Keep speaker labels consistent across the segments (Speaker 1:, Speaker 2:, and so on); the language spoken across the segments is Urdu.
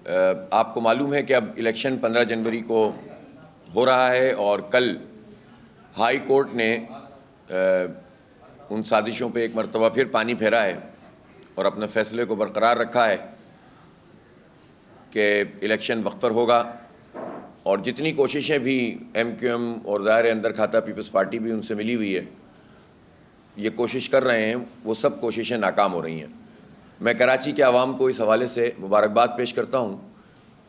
Speaker 1: آپ کو معلوم ہے کہ اب الیکشن 15 جنوری کو ہو رہا ہے اور کل ہائی کورٹ نے ان سازشوں پہ ایک مرتبہ پھر پانی پھیرا ہے اور اپنے فیصلے کو برقرار رکھا ہے کہ الیکشن وقت پر ہوگا، اور جتنی کوششیں بھی ایم کیو ایم اور ظاہر اندر کھاتا پیپلز پارٹی بھی ان سے ملی ہوئی ہے، یہ کوشش کر رہے ہیں، وہ سب کوششیں ناکام ہو رہی ہیں۔ میں کراچی کے عوام کو اس حوالے سے مبارکباد پیش کرتا ہوں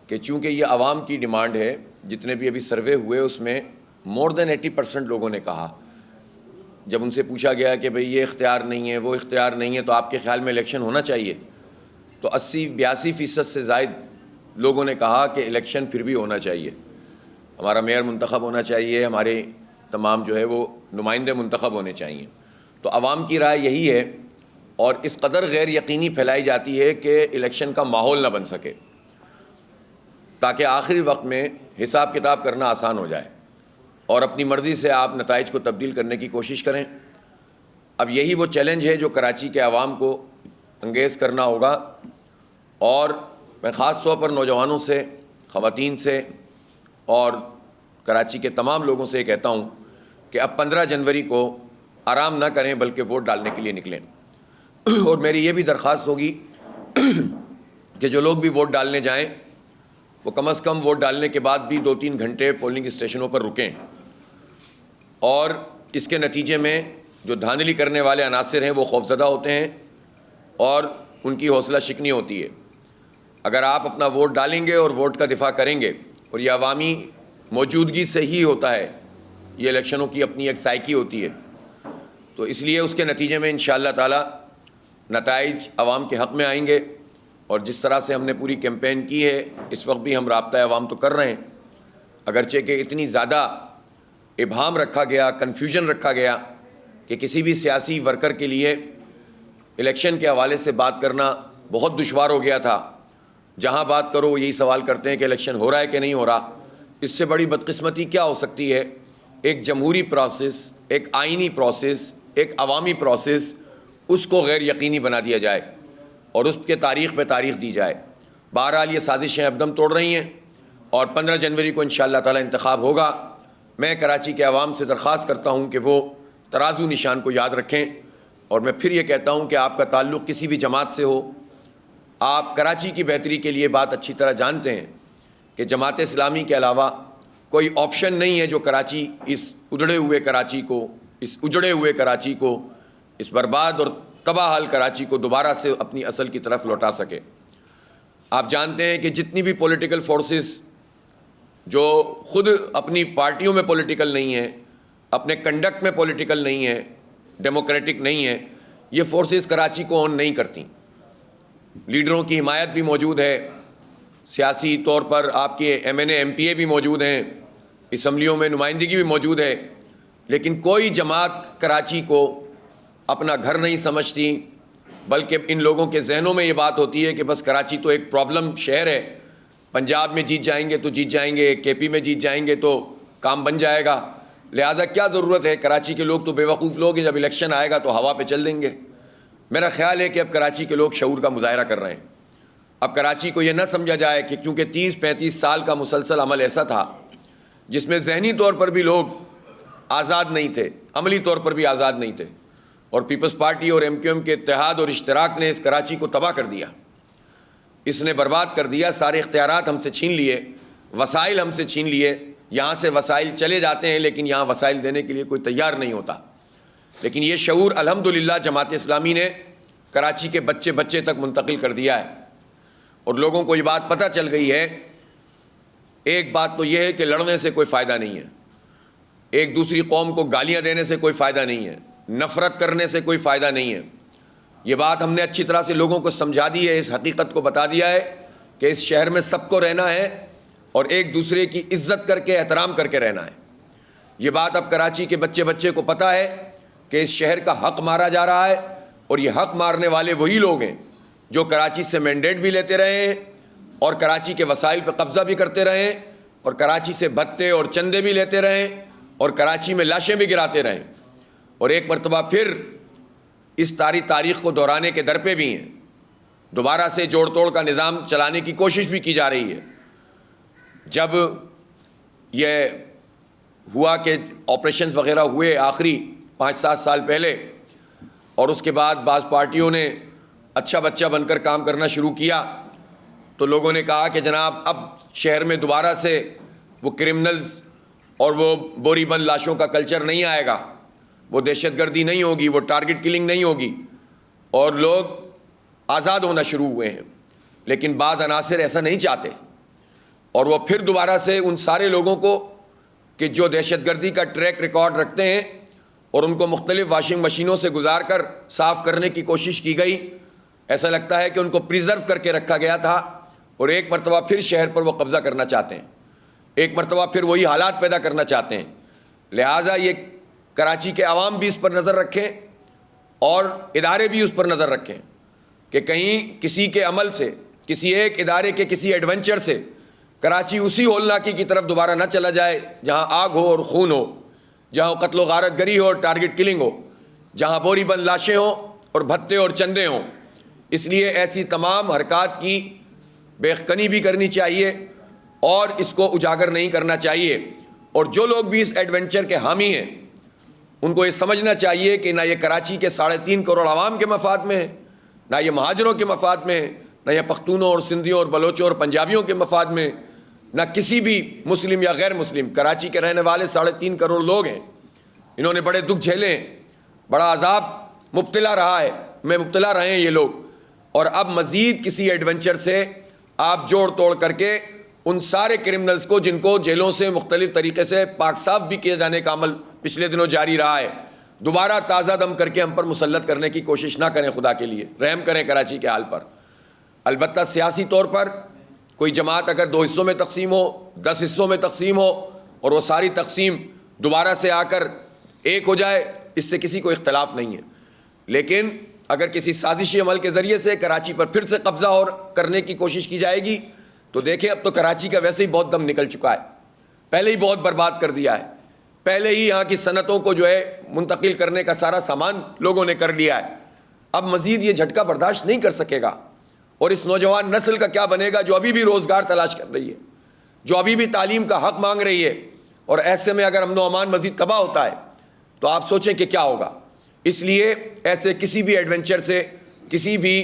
Speaker 1: کہ چونکہ یہ عوام کی ڈیمانڈ ہے، جتنے بھی ابھی سروے ہوئے اس میں مور دین 80% لوگوں نے کہا، جب ان سے پوچھا گیا کہ بھئی یہ اختیار نہیں ہے، وہ اختیار نہیں ہے، تو آپ کے خیال میں الیکشن ہونا چاہیے، تو 80-82% سے زائد لوگوں نے کہا کہ الیکشن پھر بھی ہونا چاہیے، ہمارا میئر منتخب ہونا چاہیے، ہمارے تمام جو ہے وہ نمائندے منتخب ہونے چاہیے۔ تو عوام کی رائے یہی ہے، اور اس قدر غیر یقینی پھیلائی جاتی ہے کہ الیکشن کا ماحول نہ بن سکے، تاکہ آخری وقت میں حساب کتاب کرنا آسان ہو جائے اور اپنی مرضی سے آپ نتائج کو تبدیل کرنے کی کوشش کریں۔ اب یہی وہ چیلنج ہے جو کراچی کے عوام کو انگیز کرنا ہوگا، اور میں خاص طور پر نوجوانوں سے، خواتین سے اور کراچی کے تمام لوگوں سے یہ کہتا ہوں کہ اب 15 جنوری کو آرام نہ کریں بلکہ ووٹ ڈالنے کے لیے نکلیں۔ اور میری یہ بھی درخواست ہوگی کہ جو لوگ بھی ووٹ ڈالنے جائیں وہ کم از کم ووٹ ڈالنے کے بعد بھی 2-3 گھنٹے پولنگ اسٹیشنوں پر رکیں، اور اس کے نتیجے میں جو دھاندلی کرنے والے عناصر ہیں وہ خوفزدہ ہوتے ہیں اور ان کی حوصلہ شکنی ہوتی ہے۔ اگر آپ اپنا ووٹ ڈالیں گے اور ووٹ کا دفاع کریں گے، اور یہ عوامی موجودگی سے ہی ہوتا ہے، یہ الیکشنوں کی اپنی ایک سائیکی ہوتی ہے، تو اس لیے اس کے نتیجے میں انشاءاللہ تعالی نتائج عوام کے حق میں آئیں گے۔ اور جس طرح سے ہم نے پوری کیمپین کی ہے، اس وقت بھی ہم رابطہ عوام تو کر رہے ہیں، اگرچہ کہ اتنی زیادہ ابہام رکھا گیا، کنفیوژن رکھا گیا کہ کسی بھی سیاسی ورکر کے لیے الیکشن کے حوالے سے بات کرنا بہت دشوار ہو گیا تھا۔ جہاں بات کرو وہ یہی سوال کرتے ہیں کہ الیکشن ہو رہا ہے کہ نہیں ہو رہا۔ اس سے بڑی بدقسمتی کیا ہو سکتی ہے؟ ایک جمہوری پروسیس، ایک آئینی پروسیس، ایک عوامی پروسیس، اس کو غیر یقینی بنا دیا جائے اور اس کے تاریخ پہ تاریخ دی جائے۔ بہرحال یہ سازشیں اب دم توڑ رہی ہیں، اور 15 جنوری کو انشاءاللہ تعالی انتخاب ہوگا۔ میں کراچی کے عوام سے درخواست کرتا ہوں کہ وہ ترازو نشان کو یاد رکھیں، اور میں پھر یہ کہتا ہوں کہ آپ کا تعلق کسی بھی جماعت سے ہو، آپ کراچی کی بہتری کے لیے بات اچھی طرح جانتے ہیں کہ جماعت اسلامی کے علاوہ کوئی آپشن نہیں ہے جو کراچی، اس اجڑے ہوئے کراچی کو، اس برباد اور تباہ حال کراچی کو دوبارہ سے اپنی اصل کی طرف لوٹا سکے۔ آپ جانتے ہیں کہ جتنی بھی پولیٹیکل فورسز جو خود اپنی پارٹیوں میں پولیٹیکل نہیں ہیں، اپنے کنڈکٹ میں پولیٹیکل نہیں ہیں، ڈیموکریٹک نہیں ہیں، یہ فورسز کراچی کو اون نہیں کرتی۔ لیڈروں کی حمایت بھی موجود ہے، سیاسی طور پر آپ کے M N A M P A بھی موجود ہیں، اسمبلیوں میں نمائندگی بھی موجود ہے، لیکن کوئی جماعت کراچی کو اپنا گھر نہیں سمجھتی، بلکہ ان لوگوں کے ذہنوں میں یہ بات ہوتی ہے کہ بس کراچی تو ایک پرابلم شہر ہے، پنجاب میں جیت جائیں گے تو جیت جائیں گے، کے پی میں جیت جائیں گے تو کام بن جائے گا، لہٰذا کیا ضرورت ہے، کراچی کے لوگ تو بے وقوف لوگ ہیں، جب الیکشن آئے گا تو ہوا پہ چل دیں گے۔ میرا خیال ہے کہ اب کراچی کے لوگ شعور کا مظاہرہ کر رہے ہیں۔ اب کراچی کو یہ نہ سمجھا جائے کہ کیونکہ 30-35 سال کا مسلسل عمل ایسا تھا جس میں ذہنی طور پر بھی لوگ آزاد نہیں تھے، عملی طور پر بھی آزاد نہیں تھے، اور پیپلز پارٹی اور ایم کیو ایم کے اتحاد اور اشتراک نے اس کراچی کو تباہ کر دیا، اس نے برباد کر دیا، سارے اختیارات ہم سے چھین لیے، وسائل ہم سے چھین لیے، یہاں سے وسائل چلے جاتے ہیں لیکن یہاں وسائل دینے کے لیے کوئی تیار نہیں ہوتا۔ لیکن یہ شعور الحمدللہ جماعت اسلامی نے کراچی کے بچے تک منتقل کر دیا ہے، اور لوگوں کو یہ بات پتہ چل گئی ہے۔ ایک بات تو یہ ہے کہ لڑنے سے کوئی فائدہ نہیں ہے، ایک دوسری قوم کو گالیاں دینے سے کوئی فائدہ نہیں ہے، نفرت کرنے سے کوئی فائدہ نہیں ہے۔ یہ بات ہم نے اچھی طرح سے لوگوں کو سمجھا دی ہے، اس حقیقت کو بتا دیا ہے کہ اس شہر میں سب کو رہنا ہے اور ایک دوسرے کی عزت کر کے، احترام کر کے رہنا ہے۔ یہ بات اب کراچی کے بچے کو پتہ ہے کہ اس شہر کا حق مارا جا رہا ہے، اور یہ حق مارنے والے وہی لوگ ہیں جو کراچی سے مینڈیٹ بھی لیتے رہے ہیں اور کراچی کے وسائل پہ قبضہ بھی کرتے رہے ہیں، اور کراچی سے بھتے اور چندے بھی لیتے رہے ہیں، اور کراچی میں لاشیں بھی گراتے رہے، اور ایک مرتبہ پھر اس تاریخ کو دہرانے کے در پہ بھی ہیں۔ دوبارہ سے جوڑ توڑ کا نظام چلانے کی کوشش بھی کی جا رہی ہے. جب یہ ہوا کہ آپریشنز وغیرہ ہوئے آخری 5-7 سال پہلے، اور اس کے بعد بعض پارٹیوں نے اچھا بچہ بن کر کام کرنا شروع کیا، تو لوگوں نے کہا کہ جناب اب شہر میں دوبارہ سے وہ کرمنلز اور وہ بوری بند لاشوں کا کلچر نہیں آئے گا، وہ دہشت گردی نہیں ہوگی، وہ ٹارگٹ کلنگ نہیں ہوگی، اور لوگ آزاد ہونا شروع ہوئے ہیں. لیکن بعض عناصر ایسا نہیں چاہتے، اور وہ پھر دوبارہ سے ان سارے لوگوں کو کہ جو دہشت گردی کا ٹریک ریکارڈ رکھتے ہیں اور ان کو مختلف واشنگ مشینوں سے گزار کر صاف کرنے کی کوشش کی گئی، ایسا لگتا ہے کہ ان کو پریزرو کر کے رکھا گیا تھا، اور ایک مرتبہ پھر شہر پر وہ قبضہ کرنا چاہتے ہیں، ایک مرتبہ پھر وہی حالات پیدا کرنا چاہتے ہیں. لہٰذا یہ کراچی کے عوام بھی اس پر نظر رکھیں اور ادارے بھی اس پر نظر رکھیں کہ کہیں کسی کے عمل سے، کسی ایک ادارے کے کسی ایڈونچر سے کراچی اسی ہولناکی کی طرف دوبارہ نہ چلا جائے جہاں آگ ہو اور خون ہو، جہاں قتل و غارت گری ہو اور ٹارگٹ کلنگ ہو، جہاں بوری بند لاشیں ہوں اور بھتے اور چندے ہوں. اس لیے ایسی تمام حرکات کی بیخکنی بھی کرنی چاہیے اور اس کو اجاگر نہیں کرنا چاہیے. اور جو لوگ بھی اس ایڈونچر کے حامی ہیں ان کو یہ سمجھنا چاہیے کہ نہ یہ کراچی کے 3.5 کروڑ عوام کے مفاد میں ہے، نہ یہ مہاجروں کے مفاد میں ہے، نہ یہ پختونوں اور سندھیوں اور بلوچوں اور پنجابیوں کے مفاد میں، نہ کسی بھی مسلم یا غیر مسلم. کراچی کے رہنے والے 3.5 کروڑ لوگ ہیں، انہوں نے بڑے دکھ جھیلے ہیں، بڑا عذاب مبتلا رہے ہیں یہ لوگ. اور اب مزید کسی ایڈونچر سے آپ جوڑ توڑ کر کے ان سارے کرمنلز کو جن کو جیلوں سے مختلف طریقے سے پاک صاف بھی کیے جانے کا عمل پچھلے دنوں جاری رہا ہے، دوبارہ تازہ دم کر کے ہم پر مسلط کرنے کی کوشش نہ کریں. خدا کے لیے رحم کریں کراچی کے حال پر. البتہ سیاسی طور پر کوئی جماعت اگر 2 حصوں میں تقسیم ہو، 10 حصوں میں تقسیم ہو، اور وہ ساری تقسیم دوبارہ سے آ کر ایک ہو جائے، اس سے کسی کو اختلاف نہیں ہے. لیکن اگر کسی سازشی عمل کے ذریعے سے کراچی پر پھر سے قبضہ اور کرنے کی کوشش کی جائے گی تو دیکھیں اب تو کراچی کا ویسے ہی بہت دم نکل چکا ہے، پہلے ہی بہت برباد کر دیا ہے، پہلے ہی یہاں کی صنعتوں کو جو ہے منتقل کرنے کا سارا سامان لوگوں نے کر لیا ہے. اب مزید یہ جھٹکا برداشت نہیں کر سکے گا. اور اس نوجوان نسل کا کیا بنے گا جو ابھی بھی روزگار تلاش کر رہی ہے، جو ابھی بھی تعلیم کا حق مانگ رہی ہے. اور ایسے میں اگر امن و امان مزید تباہ ہوتا ہے تو آپ سوچیں کہ کیا ہوگا. اس لیے ایسے کسی بھی ایڈونچر سے کسی بھی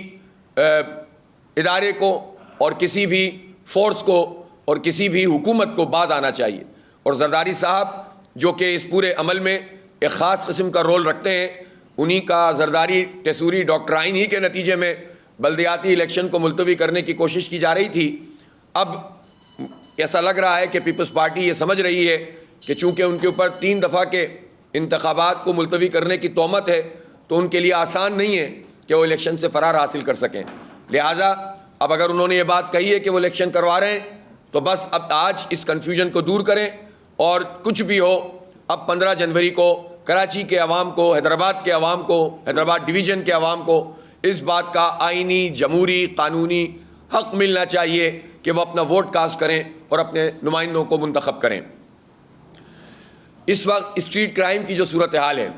Speaker 1: ادارے کو اور کسی بھی فورس کو اور کسی بھی حکومت کو باز آنا چاہیے. اور زرداری صاحب جو کہ اس پورے عمل میں ایک خاص قسم کا رول رکھتے ہیں، انہی کا زرداری ٹیسوری ڈاکٹرائن ہی کے نتیجے میں بلدیاتی الیکشن کو ملتوی کرنے کی کوشش کی جا رہی تھی. اب ایسا لگ رہا ہے کہ پیپلز پارٹی یہ سمجھ رہی ہے کہ چونکہ ان کے اوپر 3 دفعہ کے انتخابات کو ملتوی کرنے کی تہمت ہے تو ان کے لیے آسان نہیں ہے کہ وہ الیکشن سے فرار حاصل کر سکیں. لہٰذا اب اگر انہوں نے یہ بات کہی ہے کہ وہ الیکشن کروا رہے ہیں تو بس اب آج اس کنفیوژن کو دور کریں، اور کچھ بھی ہو اب 15 جنوری کو کراچی کے عوام کو، حیدرآباد کے عوام کو، حیدرآباد ڈویژن کے عوام کو اس بات کا آئینی، جمہوری، قانونی حق ملنا چاہیے کہ وہ اپنا ووٹ کاسٹ کریں اور اپنے نمائندوں کو منتخب کریں. اس وقت اسٹریٹ کرائم کی جو صورتحال ہے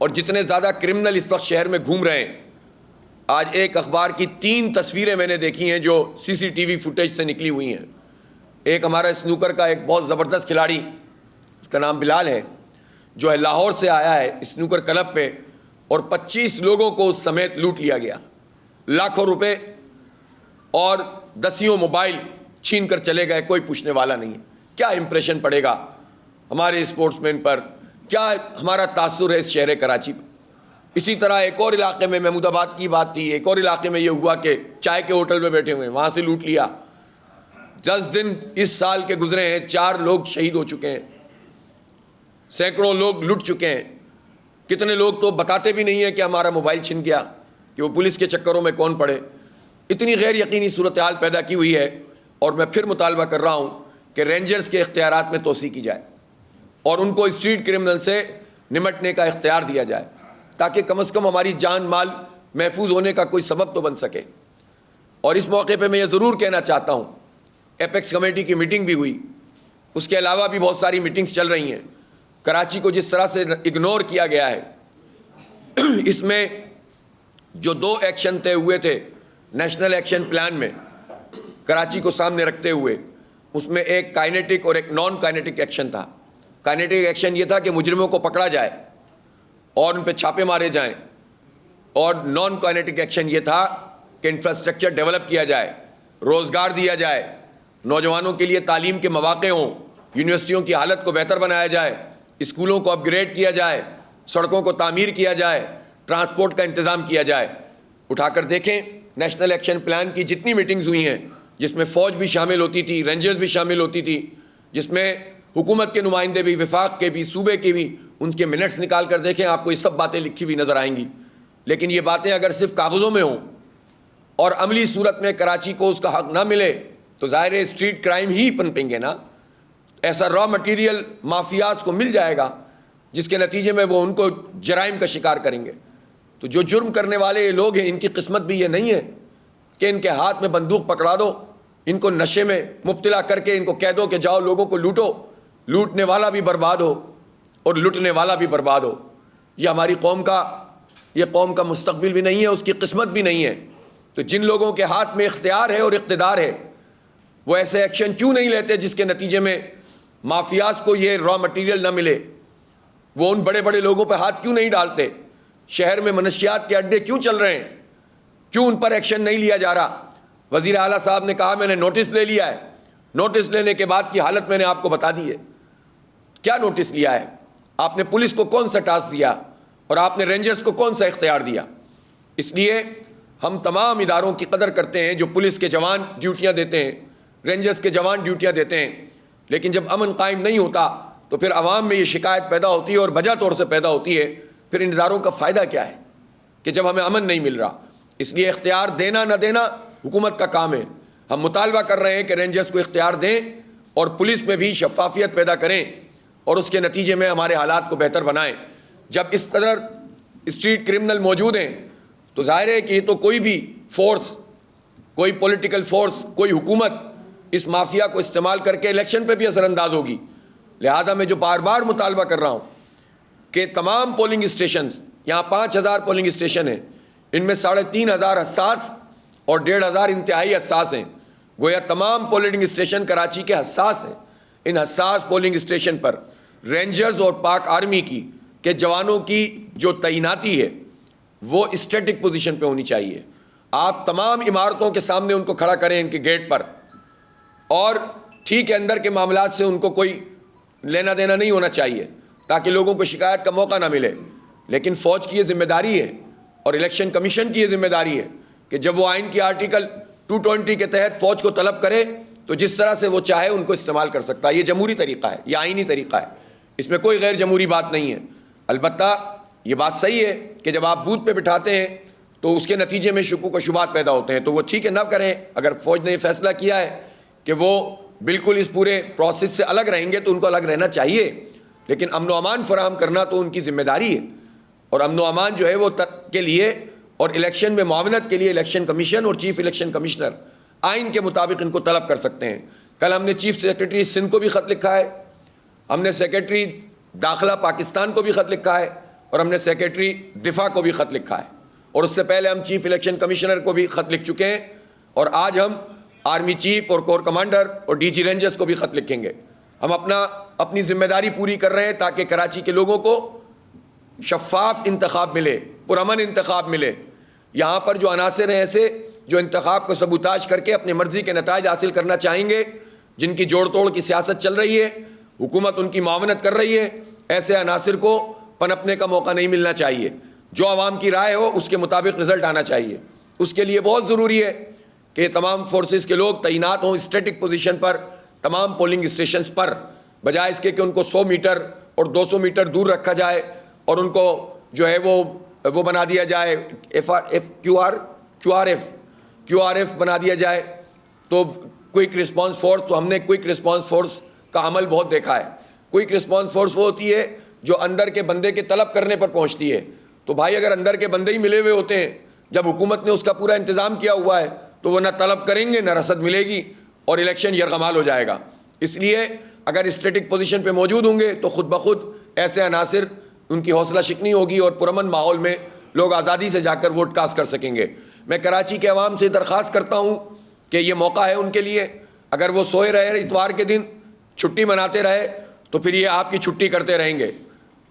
Speaker 1: اور جتنے زیادہ کرمنل اس وقت شہر میں گھوم رہے ہیں، آج ایک اخبار کی 3 تصویریں میں نے دیکھی ہیں جو CCTV فوٹیج سے نکلی ہوئی ہیں. ایک ہمارا سنوکر کا ایک بہت زبردست کھلاڑی، اس کا نام بلال ہے، جو ہے لاہور سے آیا ہے سنوکر کلب پہ، اور 25 لوگوں کو اس سمیت لوٹ لیا گیا، لاکھوں روپے اور 10 موبائل چھین کر چلے گئے، کوئی پوچھنے والا نہیں ہے. کیا امپریشن پڑے گا ہمارے اسپورٹس مین پر، کیا ہمارا تاثر ہے اس شہر کراچی پر. اسی طرح ایک اور علاقے میں محمود آباد کی بات تھی، ایک اور علاقے میں یہ ہوا کہ چائے کے ہوٹل میں بیٹھے ہوئے ہیں، وہاں سے لوٹ لیا. 10 دن اس سال کے گزرے ہیں، 4 لوگ شہید ہو چکے ہیں، سینکڑوں لوگ لٹ چکے ہیں. کتنے لوگ تو بتاتے بھی نہیں ہیں کہ ہمارا موبائل چھن گیا، کہ وہ پولیس کے چکروں میں کون پڑے. اتنی غیر یقینی صورتحال پیدا کی ہوئی ہے. اور میں پھر مطالبہ کر رہا ہوں کہ رینجرز کے اختیارات میں توسیع کی جائے اور ان کو اسٹریٹ کرمنل سے نمٹنے کا اختیار دیا جائے، تاکہ کم از کم ہماری جان مال محفوظ ہونے کا کوئی سبب تو بن سکے. اور اس موقع پہ میں یہ ضرور کہنا چاہتا ہوں، ایپیکس کمیٹی کی میٹنگ بھی ہوئی، اس کے علاوہ بھی بہت ساری میٹنگز چل رہی ہیں. کراچی کو جس طرح سے اگنور کیا گیا ہے، اس میں جو 2 ایکشن طے ہوئے تھے نیشنل ایکشن پلان میں کراچی کو سامنے رکھتے ہوئے اس میں ایک کائنیٹک اور ایک نان کائنیٹک ایکشن تھا. کائنیٹک ایکشن یہ تھا کہ مجرموں کو پکڑا جائے اور ان پہ چھاپے مارے جائیں, اور نان کائنیٹک ایکشن یہ تھا کہ انفراسٹرکچر ڈیولپ کیا جائے, روزگار دیا جائے, نوجوانوں کے لیے تعلیم کے مواقع ہوں, یونیورسٹیوں کی حالت کو بہتر بنایا جائے, اسکولوں کو اپ گریڈ کیا جائے, سڑکوں کو تعمیر کیا جائے, ٹرانسپورٹ کا انتظام کیا جائے. اٹھا کر دیکھیں نیشنل ایکشن پلان کی جتنی میٹنگز ہوئی ہیں, جس میں فوج بھی شامل ہوتی تھی, رینجرز بھی شامل ہوتی تھی, جس میں حکومت کے نمائندے بھی, وفاق کے بھی, صوبے کے بھی, ان کے منٹس نکال کر دیکھیں, آپ کو یہ سب باتیں لکھی ہوئی نظر آئیں گی. لیکن یہ باتیں اگر صرف کاغذوں میں ہوں اور عملی صورت میں کراچی کو اس کا حق نہ ملے تو ظاہر ہے اسٹریٹ کرائم ہی پنپیں گے نا. ایسا را مٹیریل مافیاز کو مل جائے گا جس کے نتیجے میں وہ ان کو جرائم کا شکار کریں گے. تو جو جرم کرنے والے یہ لوگ ہیں, ان کی قسمت بھی یہ نہیں ہے کہ ان کے ہاتھ میں بندوق پکڑا دو, ان کو نشے میں مبتلا کر کے ان کو کہہ دو کہ جاؤ لوگوں کو لوٹو. لوٹنے والا بھی برباد ہو اور لٹنے والا بھی برباد ہو. یہ ہماری قوم کا مستقبل بھی نہیں ہے, اس کی قسمت بھی نہیں ہے. تو جن لوگوں کے ہاتھ میں اختیار ہے اور اقتدار ہے وہ ایسے ایکشن کیوں نہیں لیتے جس کے نتیجے میں مافیاز کو یہ را مٹیریل نہ ملے؟ وہ ان بڑے بڑے لوگوں پہ ہاتھ کیوں نہیں ڈالتے؟ شہر میں منشیات کے اڈے کیوں چل رہے ہیں؟ کیوں ان پر ایکشن نہیں لیا جا رہا؟ وزیر اعلیٰ صاحب نے کہا میں نے نوٹس لے لیا ہے. نوٹس لینے کے بعد کی حالت میں نے آپ کو بتا دی ہے. کیا نوٹس لیا ہے؟ آپ نے پولیس کو کون سا ٹاسک دیا اور آپ نے رینجرز کو کون سا اختیار دیا؟ اس لیے ہم تمام اداروں کی قدر کرتے ہیں جو پولیس کے جوان ڈیوٹیاں دیتے ہیں, رینجرز کے جوان ڈیوٹیاں دیتے ہیں. لیکن جب امن قائم نہیں ہوتا تو پھر عوام میں یہ شکایت پیدا ہوتی ہے اور وجہ طور سے پیدا ہوتی ہے. پھر ان اداروں کا فائدہ کیا ہے کہ جب ہمیں امن نہیں مل رہا؟ اس لیے اختیار دینا نہ دینا حکومت کا کام ہے. ہم مطالبہ کر رہے ہیں کہ رینجرز کو اختیار دیں اور پولیس میں بھی شفافیت پیدا کریں اور اس کے نتیجے میں ہمارے حالات کو بہتر بنائیں. جب اس قدر اسٹریٹ کرمنل موجود ہیں تو ظاہر ہے کہ یہ تو کوئی بھی فورس, کوئی پولیٹیکل فورس, کوئی حکومت اس مافیا کو استعمال کر کے الیکشن پہ بھی اثر انداز ہوگی. لہذا میں جو بار بار مطالبہ کر رہا ہوں کہ تمام پولنگ اسٹیشنز, یہاں 5000 پولنگ اسٹیشن ہیں, ان میں 3500 حساس اور 1500 انتہائی حساس ہیں. گویا تمام پولنگ اسٹیشن کراچی کے حساس ہیں. ان حساس پولنگ اسٹیشن پر رینجرز اور پاک آرمی کی کے جوانوں کی جو تعیناتی ہے وہ اسٹیٹک پوزیشن پہ ہونی چاہیے. آپ تمام عمارتوں کے سامنے ان کو کھڑا کریں ان کے گیٹ پر, اور ٹھیک ہے اندر کے معاملات سے ان کو کوئی لینا دینا نہیں ہونا چاہیے تاکہ لوگوں کو شکایت کا موقع نہ ملے. لیکن فوج کی یہ ذمہ داری ہے اور الیکشن کمیشن کی یہ ذمہ داری ہے کہ جب وہ آئین کی آرٹیکل 220 کے تحت فوج کو طلب کرے تو جس طرح سے وہ چاہے ان کو استعمال کر سکتا ہے. یہ جمہوری طریقہ ہے, یہ آئینی طریقہ ہے, اس میں کوئی غیر جمہوری بات نہیں ہے. البتہ یہ بات صحیح ہے کہ جب آپ بوتھ پہ بٹھاتے ہیں تو اس کے نتیجے میں شکوک و شبہات پیدا ہوتے ہیں, تو وہ ٹھیک ہے نہ کریں. اگر فوج نے یہ فیصلہ کیا ہے کہ وہ بالکل اس پورے پروسیس سے الگ رہیں گے تو ان کو الگ رہنا چاہیے, لیکن امن و امان فراہم کرنا تو ان کی ذمہ داری ہے. اور امن و امان جو ہے وہ کے لیے اور الیکشن میں معاونت کے لیے الیکشن کمیشن اور چیف الیکشن کمشنر آئین کے مطابق ان کو طلب کر سکتے ہیں. کل ہم نے چیف سیکرٹری سندھ کو بھی خط لکھا ہے, ہم نے سیکرٹری داخلہ پاکستان کو بھی خط لکھا ہے, اور ہم نے سیکرٹری دفاع کو بھی خط لکھا ہے, اور اس سے پہلے ہم چیف الیکشن کمشنر کو بھی خط لکھ چکے ہیں, اور آج ہم آرمی چیف اور کور کمانڈر اور ڈی جی رینجرز کو بھی خط لکھیں گے. ہم اپنی ذمہ داری پوری کر رہے ہیں تاکہ کراچی کے لوگوں کو شفاف انتخاب ملے, پرامن انتخاب ملے. یہاں پر جو عناصر ہیں ایسے جو انتخاب کو سبوتاج کر کے اپنی مرضی کے نتائج حاصل کرنا چاہیں گے, جن کی جوڑ توڑ کی سیاست چل رہی ہے, حکومت ان کی معاونت کر رہی ہے, ایسے عناصر کو پنپنے کا موقع نہیں ملنا چاہیے. جو عوام کی رائے ہو اس کے مطابق رزلٹ آنا چاہیے. اس کے لیے بہت ضروری ہے کہ تمام فورسز کے لوگ تعینات ہوں اسٹیٹک پوزیشن پر تمام پولنگ اسٹیشنز پر, بجائے اس کے کہ ان کو 100 میٹر اور 200 میٹر دور رکھا جائے اور ان کو جو ہے وہ بنا دیا جائے کیو آر ایف بنا دیا جائے. تو کوئک رسپانس فورس, تو ہم نے کوئک رسپانس فورس کا عمل بہت دیکھا ہے. کوئک رسپانس فورس وہ ہوتی ہے جو اندر کے بندے کے طلب کرنے پر پہنچتی ہے. تو بھائی اگر اندر کے بندے ہی ملے ہوئے ہوتے ہیں, جب حکومت نے اس کا پورا انتظام کیا ہوا ہے, تو وہ نہ طلب کریں گے نہ رسد ملے گی اور الیکشن یرغمال ہو جائے گا. اس لیے اگر اسٹیٹک پوزیشن پہ موجود ہوں گے تو خود بخود ایسے عناصر ان کی حوصلہ شکنی ہوگی اور پرامن ماحول میں لوگ آزادی سے جا کر ووٹ کاسٹ کر سکیں گے. میں کراچی کے عوام سے درخواست کرتا ہوں کہ یہ موقع ہے ان کے لیے، اگر وہ سوئے رہے اتوار کے دن چھٹی مناتے رہے تو پھر یہ آپ کی چھٹی کرتے رہیں گے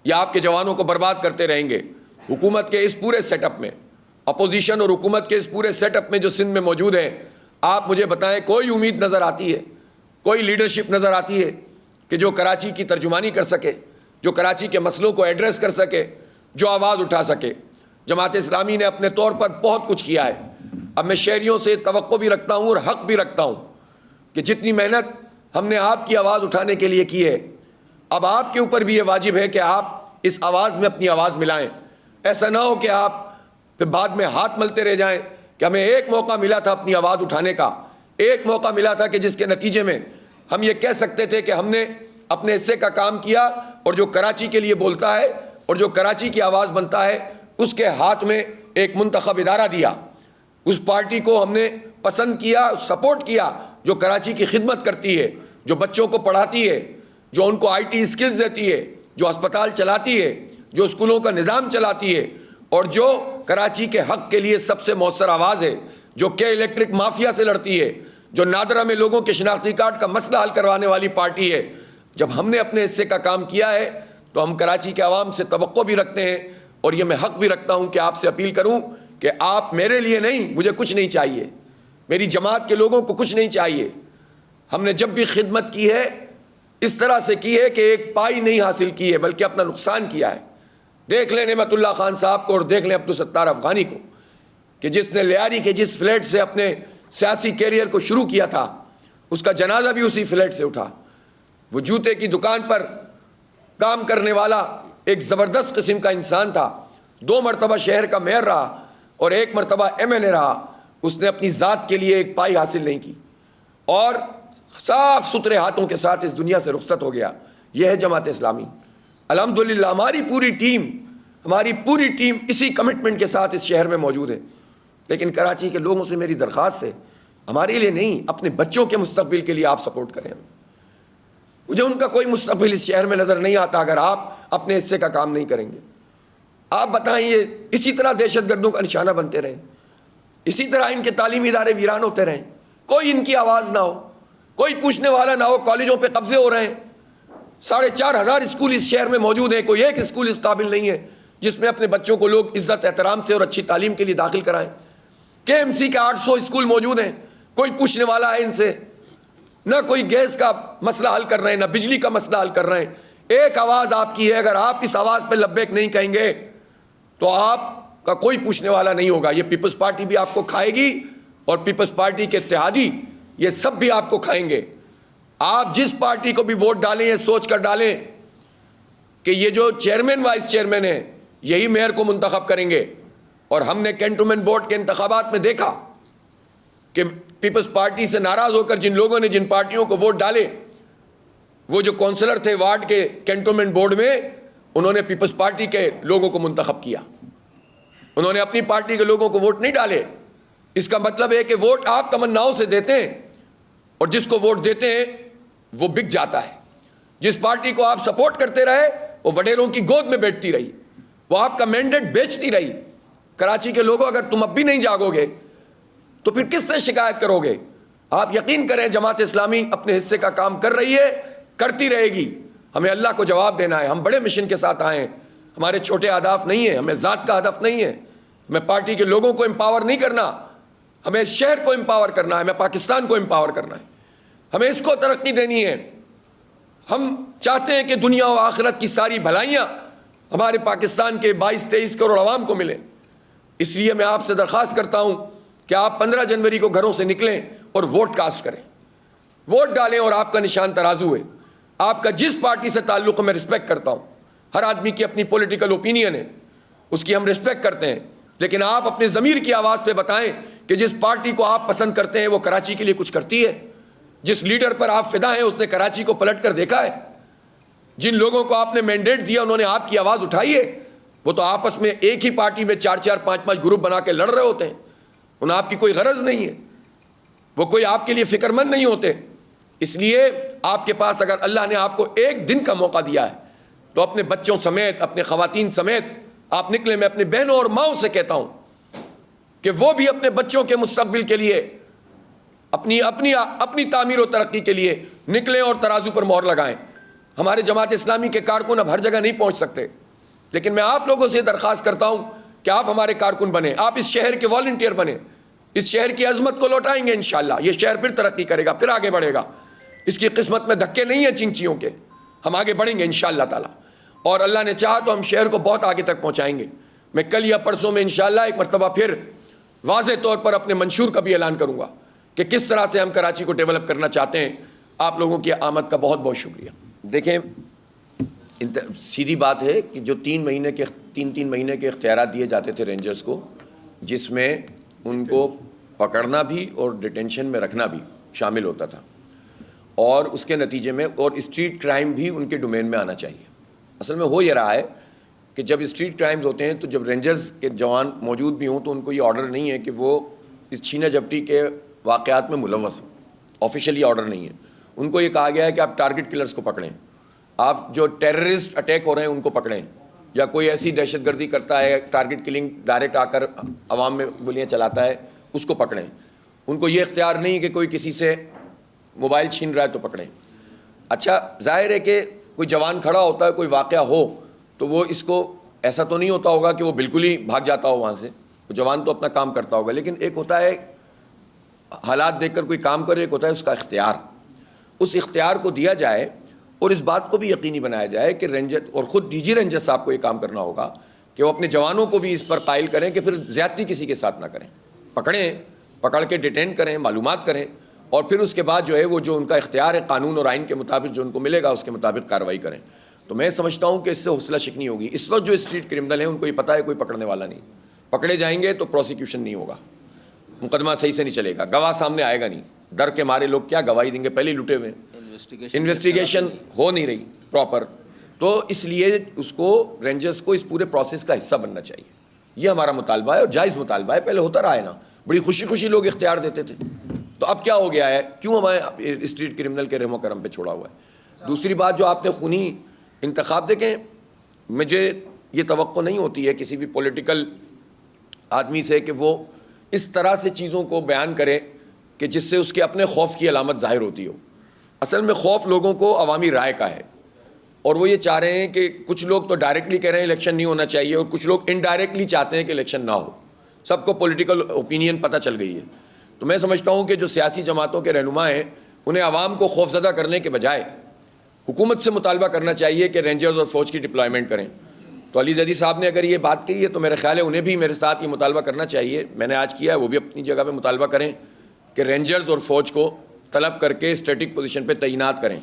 Speaker 1: یا آپ کے جوانوں کو برباد کرتے رہیں گے۔ حکومت کے اس پورے سیٹ اپ میں، اپوزیشن اور حکومت کے اس پورے سیٹ اپ میں جو سندھ میں موجود ہے، آپ مجھے بتائیں کوئی امید نظر آتی ہے، کوئی لیڈرشپ نظر آتی ہے کہ جو کراچی کی ترجمانی کر سکے، جو کراچی کے مسئلوں کو ایڈریس کر سکے، جو آواز اٹھا سکے؟ جماعت اسلامی نے اپنے طور پر بہت کچھ کیا ہے۔ اب میں شہریوں سے توقع بھی رکھتا ہوں اور حق بھی رکھتا ہوں کہ جتنی محنت ہم نے آپ کی آواز اٹھانے کے لیے کی ہے، اب آپ کے اوپر بھی یہ واجب ہے کہ آپ اس آواز میں اپنی آواز ملائیں۔ ایسا نہ ہو کہ آپ پھر بعد میں ہاتھ ملتے رہ جائیں کہ ہمیں ایک موقع ملا تھا اپنی آواز اٹھانے کا، ایک موقع ملا تھا کہ جس کے نتیجے میں ہم یہ کہہ سکتے تھے کہ ہم نے اپنے حصے کا کام کیا، اور جو کراچی کے لیے بولتا ہے اور جو کراچی کی آواز بنتا ہے اس کے ہاتھ میں ایک منتخب ادارہ دیا، اس پارٹی کو ہم نے پسند کیا، سپورٹ کیا جو کراچی کی خدمت کرتی ہے، جو بچوں کو پڑھاتی ہے، جو ان کو آئی ٹی اسکلز دیتی ہے، جو اسپتال چلاتی ہے، جو اسکولوں کا نظام چلاتی ہے، اور جو کراچی کے حق کے لیے سب سے مؤثر آواز ہے، جو کہ الیکٹرک مافیا سے لڑتی ہے، جو نادرہ میں لوگوں کے شناختی کارڈ کا مسئلہ حل کروانے والی پارٹی ہے۔ جب ہم نے اپنے حصے کا کام کیا ہے تو ہم کراچی کے عوام سے توقع بھی رکھتے ہیں، اور یہ میں حق بھی رکھتا ہوں کہ آپ سے اپیل کروں کہ آپ میرے لیے نہیں، مجھے کچھ نہیں چاہیے، میری جماعت کے لوگوں کو کچھ نہیں چاہیے۔ ہم نے جب بھی خدمت کی ہے اس طرح سے کی ہے کہ ایک پائی نہیں حاصل کی ہے بلکہ اپنا نقصان کیا ہے۔ دیکھ لیں نعمت اللہ خان صاحب کو اور دیکھ لیں عبدالستار افغانی کو کہ جس نے لیاری کے جس فلیٹ سے اپنے سیاسی کیریئر کو شروع کیا تھا اس کا جنازہ بھی اسی فلیٹ سے اٹھا۔ وہ جوتے کی دکان پر کام کرنے والا ایک زبردست قسم کا انسان تھا، 2 مرتبہ شہر کا میئر رہا اور 1 مرتبہ MLA رہا۔ اس نے اپنی ذات کے لیے ایک پائی حاصل نہیں کی اور صاف ستھرے ہاتھوں کے ساتھ اس دنیا سے رخصت ہو گیا۔ یہ ہے جماعت اسلامی۔ الحمدللہ ہماری پوری ٹیم اسی کمٹمنٹ کے ساتھ اس شہر میں موجود ہے۔ لیکن کراچی کے لوگوں سے میری درخواست ہے، ہمارے لیے نہیں، اپنے بچوں کے مستقبل کے لیے آپ سپورٹ کریں۔ مجھے ان کا کوئی مستقبل اس شہر میں نظر نہیں آتا اگر آپ اپنے حصے کا کام نہیں کریں گے۔ آپ بتائیں یہ اسی طرح دہشت گردوں کا نشانہ بنتے رہیں، اسی طرح ان کے تعلیمی ادارے ویران ہوتے رہیں، کوئی ان کی آواز نہ ہو، کوئی پوچھنے والا نہ ہو، کالجوں پہ قبضے ہو رہے ہیں، 4,500 اسکول اس شہر میں موجود ہیں، کوئی ایک اسکول اس قابل نہیں ہے جس میں اپنے بچوں کو لوگ عزت احترام سے اور اچھی تعلیم کے لیے داخل کرائیں۔ KMC کے 800 اسکول موجود ہیں، کوئی پوچھنے والا ہے ان سے؟ نہ کوئی گیس کا مسئلہ حل کر رہے ہیں، نہ بجلی کا مسئلہ حل کر رہے ہیں۔ ایک آواز آپ کی ہے، اگر آپ اس آواز پہ لبیک نہیں کہیں گے تو آپ کا کوئی پوچھنے والا نہیں ہوگا۔ یہ پیپلز پارٹی بھی آپ کو کھائے گی اور پیپلز پارٹی کے اتحادی یہ سب بھی آپ کو کھائیں گے۔ آپ جس پارٹی کو بھی ووٹ ڈالیں یہ سوچ کر ڈالیں کہ یہ جو چیئرمین وائس چیئرمین ہیں یہی میئر کو منتخب کریں گے، اور ہم نے کینٹونمنٹ بورڈ کے انتخابات میں دیکھا کہ پیپلز پارٹی سے ناراض ہو کر جن لوگوں نے جن پارٹیوں کو ووٹ ڈالے، وہ جو کونسلر تھے وارڈ کے کینٹونمنٹ بورڈ میں، انہوں نے پیپلز پارٹی کے لوگوں کو منتخب کیا، انہوں نے اپنی پارٹی کے لوگوں کو ووٹ نہیں ڈالے۔ اس کا مطلب ہے کہ ووٹ آپ تمناؤں سے دیتے ہیں اور جس کو ووٹ دیتے ہیں وہ بک جاتا ہے۔ جس پارٹی کو آپ سپورٹ کرتے رہے وہ وڈیروں کی گود میں بیٹھتی رہی، وہ آپ کا مینڈیٹ بیچتی رہی۔ کراچی کے لوگوں اگر تم اب بھی نہیں جاگو گے تو پھر کس سے شکایت کرو گے؟ آپ یقین کریں جماعت اسلامی اپنے حصے کا کام کر رہی ہے، کرتی رہے گی۔ ہمیں اللہ کو جواب دینا ہے، ہم بڑے مشن کے ساتھ آئے ہیں، ہمارے چھوٹے اہداف نہیں ہیں، ہمیں ذات کا ہدف نہیں ہے، ہمیں پارٹی کے لوگوں کو امپاور نہیں کرنا، ہمیں شہر کو امپاور کرنا ہے، ہمیں پاکستان کو امپاور کرنا ہے، ہمیں اس کو ترقی دینی ہے۔ ہم چاہتے ہیں کہ دنیا و آخرت کی ساری بھلائیاں ہمارے پاکستان کے 22-23 کروڑ عوام کو ملیں۔ اس لیے میں آپ سے درخواست کرتا ہوں کہ آپ 15 جنوری کو گھروں سے نکلیں اور ووٹ کاسٹ کریں، ووٹ ڈالیں، اور آپ کا نشان ترازو ہے۔ آپ کا جس پارٹی سے تعلق ہے میں رسپیکٹ کرتا ہوں، ہر آدمی کی اپنی پولیٹیکل اوپینین ہے، اس کی ہم رسپیکٹ کرتے ہیں، لیکن آپ اپنے ضمیر کی آواز پہ بتائیں کہ جس پارٹی کو آپ پسند کرتے ہیں وہ کراچی کے لیے کچھ کرتی ہے؟ جس لیڈر پر آپ فدا ہیں اس نے کراچی کو پلٹ کر دیکھا ہے؟ جن لوگوں کو آپ نے مینڈیٹ دیا انہوں نے آپ کی آواز اٹھائی ہے؟ وہ تو آپس میں ایک ہی پارٹی میں 4-4 5-5 گروپ بنا کے لڑ رہے ہوتے ہیں، انہیں آپ کی کوئی غرض نہیں ہے، وہ کوئی آپ کے لیے فکر مند نہیں ہوتے۔ اس لیے آپ کے پاس اگر اللہ نے آپ کو ایک دن کا موقع دیا ہے تو اپنے بچوں سمیت، اپنے خواتین سمیت آپ نکلیں۔ میں اپنے بہنوں اور ماؤں سے کہتا ہوں کہ وہ بھی اپنے بچوں کے مستقبل کے لیے اپنی تعمیر و ترقی کے لیے نکلیں اور ترازو پر مہر لگائیں. ہمارے جماعت اسلامی کے کارکن اب ہر جگہ نہیں پہنچ سکتے، لیکن میں آپ لوگوں سے درخواست کرتا ہوں کہ آپ ہمارے کارکن بنیں، آپ اس شہر کے والنٹیئر بنیں. اس شہر کی عظمت کو لوٹائیں گے انشاءاللہ. یہ شہر پھر ترقی کرے گا، پھر آگے بڑھے گا. اس کی قسمت میں دھکے نہیں ہیں چنچیوں کے. ہم آگے بڑھیں گے انشاءاللہ تعالی، اور اللہ نے چاہا تو ہم شہر کو بہت آگے تک پہنچائیں گے. میں کل یا پرسوں میں انشاءاللہ ایک مرتبہ پھر واضح طور پر اپنے منشور کا بھی اعلان کروں گا کہ کس طرح سے ہم کراچی کو ڈیولپ کرنا چاہتے ہیں. آپ لوگوں کی آمد کا بہت بہت شکریہ. دیکھیں، سیدھی بات ہے کہ جو تین مہینے کے اختیارات دیے جاتے تھے رینجرز کو، جس میں ان کو پکڑنا بھی اور ڈیٹینشن میں رکھنا بھی شامل ہوتا تھا، اور اس کے نتیجے میں اور اسٹریٹ کرائم بھی ان کے ڈومین میں آنا چاہیے. اصل میں ہو یہ رہا ہے کہ جب اسٹریٹ کرائمز ہوتے ہیں تو جب رینجرز کے جوان موجود بھی ہوں تو ان کو یہ آرڈر نہیں ہے کہ وہ اس چھینا جھپٹی کے واقعات میں ملوث ہوں. آفیشیلی آرڈر نہیں ہے. ان کو یہ کہا گیا ہے کہ آپ ٹارگٹ کلرز کو پکڑیں، آپ جو ٹیررسٹ اٹیک ہو رہے ہیں ان کو پکڑیں، یا کوئی ایسی دہشت گردی کرتا ہے ٹارگٹ کلنگ ڈائریکٹ آ کر عوام میں گولیاں چلاتا ہے اس کو پکڑیں. ان کو یہ اختیار نہیں کہ کوئی کسی سے موبائل چھین رہا ہے تو پکڑیں. اچھا، ظاہر ہے کہ کوئی جوان کھڑا ہوتا ہے، کوئی واقعہ ہو تو وہ اس کو ایسا تو نہیں ہوتا ہوگا کہ وہ بالکل ہی بھاگ جاتا ہو وہاں سے. وہ جوان تو اپنا کام کرتا ہوگا، لیکن ایک ہوتا ہے حالات دیکھ کر کوئی کام کرے، ایک ہوتا ہے اس کا اختیار. اس اختیار کو دیا جائے اور اس بات کو بھی یقینی بنایا جائے کہ رینجر اور خود ڈی جی رینجر صاحب کو یہ کام کرنا ہوگا کہ وہ اپنے جوانوں کو بھی اس پر قائل کریں کہ پھر زیادتی کسی کے ساتھ نہ کریں. پکڑیں، پکڑ کے ڈیٹین کریں، معلومات کریں، اور پھر اس کے بعد جو ہے وہ جو ان کا اختیار ہے قانون اور آئین کے مطابق جو ان کو ملے گا اس کے مطابق کارروائی کریں. تو میں سمجھتا ہوں کہ اس سے حوصلہ شکنی ہوگی. اس وقت جو اسٹریٹ کرمنل ہیں ان کو یہ پتہ ہے کوئی پکڑنے والا نہیں. پکڑے جائیں گے تو پروسیکیوشن نہیں ہوگا، مقدمہ صحیح سے نہیں چلے گا، گواہ سامنے آئے گا نہیں. ڈر کے مارے لوگ کیا گواہی دیں گے، پہلے ہی لٹے ہوئے. انویسٹیگیشن ہو نہیں رہی پراپر. تو اس لیے اس کو رینجرز کو اس پورے پروسیس کا حصہ بننا چاہیے. یہ ہمارا مطالبہ ہے اور جائز مطالبہ ہے. پہلے ہوتا رہا ہے نا، بڑی خوشی لوگ اختیار دیتے تھے. تو اب کیا ہو گیا ہے، کیوں ہمیں اسٹریٹ کرمنل کے رحم و کرم پہ چھوڑا ہوا ہے. دوسری بات، جو آپ نے خونی انتخاب دیکھیں، مجھے یہ توقع نہیں ہوتی ہے کسی بھی پولیٹیکل آدمی سے کہ وہ اس طرح سے چیزوں کو بیان کرے کہ جس سے اس کے اپنے خوف کی علامت ظاہر ہوتی ہو. اصل میں خوف لوگوں کو عوامی رائے کا ہے، اور وہ یہ چاہ رہے ہیں کہ کچھ لوگ تو ڈائریکٹلی کہہ رہے ہیں الیکشن نہیں ہونا چاہیے، اور کچھ لوگ انڈائریکٹلی چاہتے ہیں کہ الیکشن نہ ہو. سب کو پولیٹیکل اوپینین پتہ چل گئی ہے. تو میں سمجھتا ہوں کہ جو سیاسی جماعتوں کے رہنما ہیں انہیں عوام کو خوفزدہ کرنے کے بجائے حکومت سے مطالبہ کرنا چاہیے کہ رینجرز اور فوج کی ڈپلائمنٹ کریں. تو علی زیدی صاحب نے اگر یہ بات کہی ہے تو میرا خیال ہے انہیں بھی میرے ساتھ یہ مطالبہ کرنا چاہیے. میں نے آج کیا ہے، وہ بھی اپنی جگہ پہ مطالبہ کریں کہ رینجرز اور فوج کو طلب کر کے اسٹیٹک پوزیشن پہ تعینات کریں.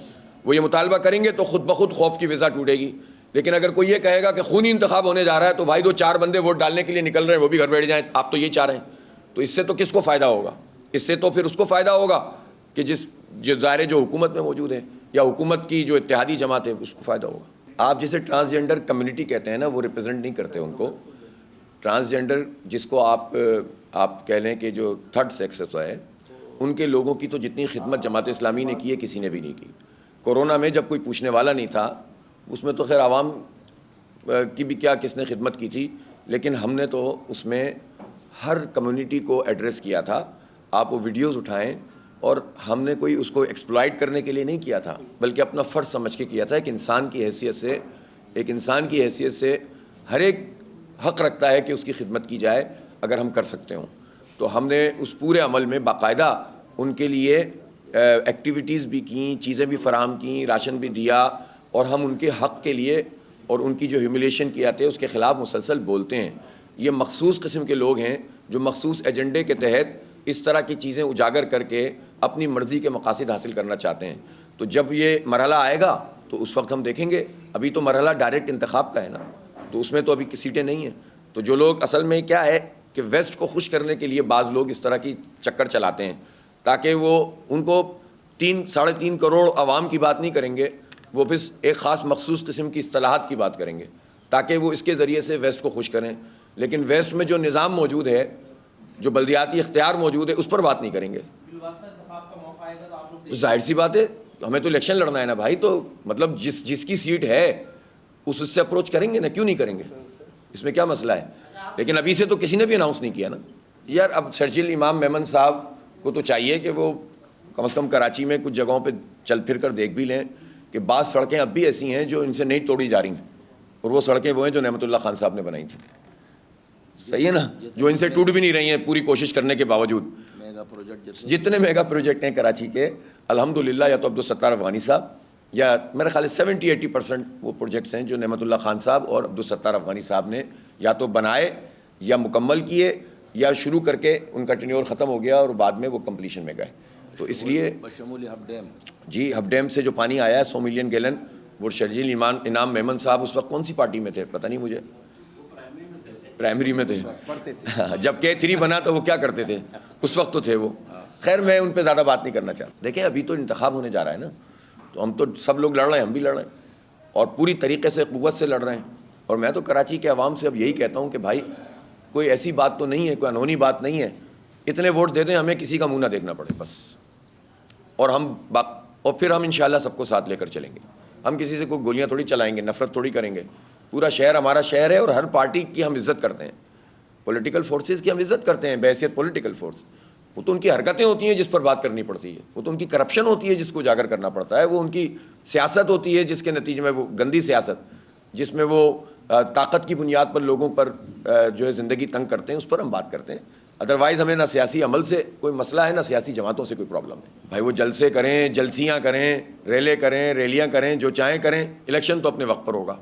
Speaker 1: وہ یہ مطالبہ کریں گے تو خود بخود خوف کی وجہ ٹوٹے گی. لیکن اگر کوئی یہ کہے گا کہ خونی انتخاب ہونے جا رہا ہے تو بھائی 2-4 بندے ووٹ ڈالنے کے لیے نکل رہے ہیں وہ بھی گھر بیٹھ جائیں، آپ تو یہ چاہ رہے ہیں، تو اس سے تو کس کو فائدہ ہوگا؟ اس سے تو پھر اس کو فائدہ ہوگا کہ جو ظاہر جو حکومت میں موجود ہے یا حکومت کی جو اتحادی جماعت ہے اس کو فائدہ ہوگا. آپ جسے ٹرانسجینڈر کمیونٹی کہتے ہیں نا، وہ ریپرزینٹ نہیں کرتے ان کو. ٹرانسجینڈر جس کو آپ کہہ لیں کہ جو تھرڈ سیکس ہے، ان کے لوگوں کی تو جتنی خدمت جماعت اسلامی نے کی ہے کسی نے بھی نہیں کی. کورونا میں جب کوئی پوچھنے والا نہیں تھا، اس میں تو خیر عوام کی بھی کیا کس نے خدمت کی تھی، لیکن ہم نے تو اس میں ہر کمیونٹی کو ایڈریس کیا تھا. آپ وہ ویڈیوز اٹھائیں، اور ہم نے کوئی اس کو ایکسپلائٹ کرنے کے لیے نہیں کیا تھا، بلکہ اپنا فرض سمجھ کے کیا تھا. ایک انسان کی حیثیت سے ہر ایک حق رکھتا ہے کہ اس کی خدمت کی جائے اگر ہم کر سکتے ہوں. تو ہم نے اس پورے عمل میں باقاعدہ ان کے لیے ایکٹیویٹیز بھی کیں، چیزیں بھی فراہم کیں، راشن بھی دیا، اور ہم ان کے حق کے لیے اور ان کی جو ہیوملیشن کی جاتی ہے اس کے خلاف مسلسل بولتے ہیں. یہ مخصوص قسم کے لوگ ہیں جو مخصوص ایجنڈے کے تحت اس طرح کی چیزیں اجاگر کر کے اپنی مرضی کے مقاصد حاصل کرنا چاہتے ہیں. تو جب یہ مرحلہ آئے گا تو اس وقت ہم دیکھیں گے. ابھی تو مرحلہ ڈائریکٹ انتخاب کا ہے نا، تو اس میں تو ابھی سیٹیں نہیں ہیں. تو جو لوگ اصل میں کیا ہے کہ ویسٹ کو خوش کرنے کے لیے بعض لوگ اس طرح کی چکر چلاتے ہیں تاکہ وہ ان کو 3-3.5 کروڑ عوام کی بات نہیں کریں گے، وہ پھر ایک خاص مخصوص قسم کی اصطلاحات کی بات کریں گے تاکہ وہ اس کے ذریعے سے ویسٹ کو خوش کریں. لیکن ویسٹ میں جو نظام موجود ہے، جو بلدیاتی اختیار موجود ہے، اس پر بات نہیں کریں گے. ظاہر سی بات ہے، ہمیں تو الیکشن لڑنا ہے نا بھائی. تو مطلب جس کی سیٹ ہے اس سے اپروچ کریں گے نا، کیوں نہیں کریں گے؟ اس میں کیا مسئلہ ہے؟ لیکن ابھی سے تو کسی نے بھی اناؤنس نہیں کیا نا. یار اب شرجیل امام میمن صاحب کو تو چاہیے کہ وہ کم از کم کراچی میں کچھ جگہوں پہ چل پھر کر دیکھ بھی لیں کہ بعض سڑکیں اب بھی ایسی ہیں جو ان سے نہیں توڑی جا رہی ہیں، اور وہ سڑکیں وہ ہیں جو نعمت اللہ خان صاحب نے بنائی تھیں. صحیح ہے نا؟ جو ان سے ٹوٹ بھی نہیں رہی ہیں پوری کوشش کرنے کے باوجود. جتنے میگا پروجیکٹ ہیں کراچی کے الحمدللہ یا تو عبدالستار افغانی صاحب یا میرے خیال 70-80% وہ پروجیکٹس ہیں جو نعمت اللہ خان صاحب اور عبدالستار افغانی صاحب نے یا تو بنائے یا مکمل کیے یا شروع کر کے ان کا ٹینیور ختم ہو گیا اور بعد میں وہ کمپلیشن میں گئے. تو اس لیے جی ہب ڈیم سے جو پانی آیا ہے 100 ملین گیلن، وہ شرجیل انعام میمن صاحب اس وقت کون سی پارٹی میں تھے پتہ نہیں مجھے، پرائمری میں تھے جب K3 بنا تو وہ کیا کرتے تھے اس وقت تو تھے وہ. خیر میں ان پہ زیادہ بات نہیں کرنا چاہتا. دیکھیں ابھی تو انتخاب ہونے جا رہا ہے نا، تو ہم تو سب لوگ لڑ رہے ہیں، ہم بھی لڑ رہے ہیں اور پوری طریقے سے قوت سے لڑ رہے ہیں. اور میں تو کراچی کے عوام سے اب یہی کہتا ہوں کہ بھائی کوئی ایسی بات تو نہیں ہے، کوئی انہونی بات نہیں ہے، اتنے ووٹ دے دیں ہمیں کسی کا منہ نہ دیکھنا پڑے بس، اور اور پھر ہم انشاءاللہ سب کو ساتھ لے کر چلیں گے. ہم کسی سے کوئی گولیاں تھوڑی چلائیں گے، نفرت تھوڑی کریں گے. پورا شہر ہمارا شہر ہے اور ہر پارٹی کی ہم عزت کرتے ہیں، پولیٹیکل فورسز کی ہم عزت کرتے ہیں بحیثیت پولیٹیکل فورس. وہ تو ان کی حرکتیں ہوتی ہیں جس پر بات کرنی پڑتی ہے، وہ تو ان کی کرپشن ہوتی ہے جس کو اجاگر کرنا پڑتا ہے، وہ ان کی سیاست ہوتی ہے جس کے نتیجے میں وہ گندی سیاست جس میں وہ طاقت کی بنیاد پر لوگوں پر جو ہے زندگی تنگ کرتے ہیں، اس پر ہم بات کرتے ہیں. ادروائز ہمیں نہ سیاسی عمل سے کوئی مسئلہ ہے نہ سیاسی جماعتوں سے کوئی پرابلم ہے. بھائی وہ جلسے کریں، جلسیاں کریں، ریلیں کریں، ریلیاں کریں، جو چاہیں کریں، الیکشن تو اپنے وقت پر ہوگا.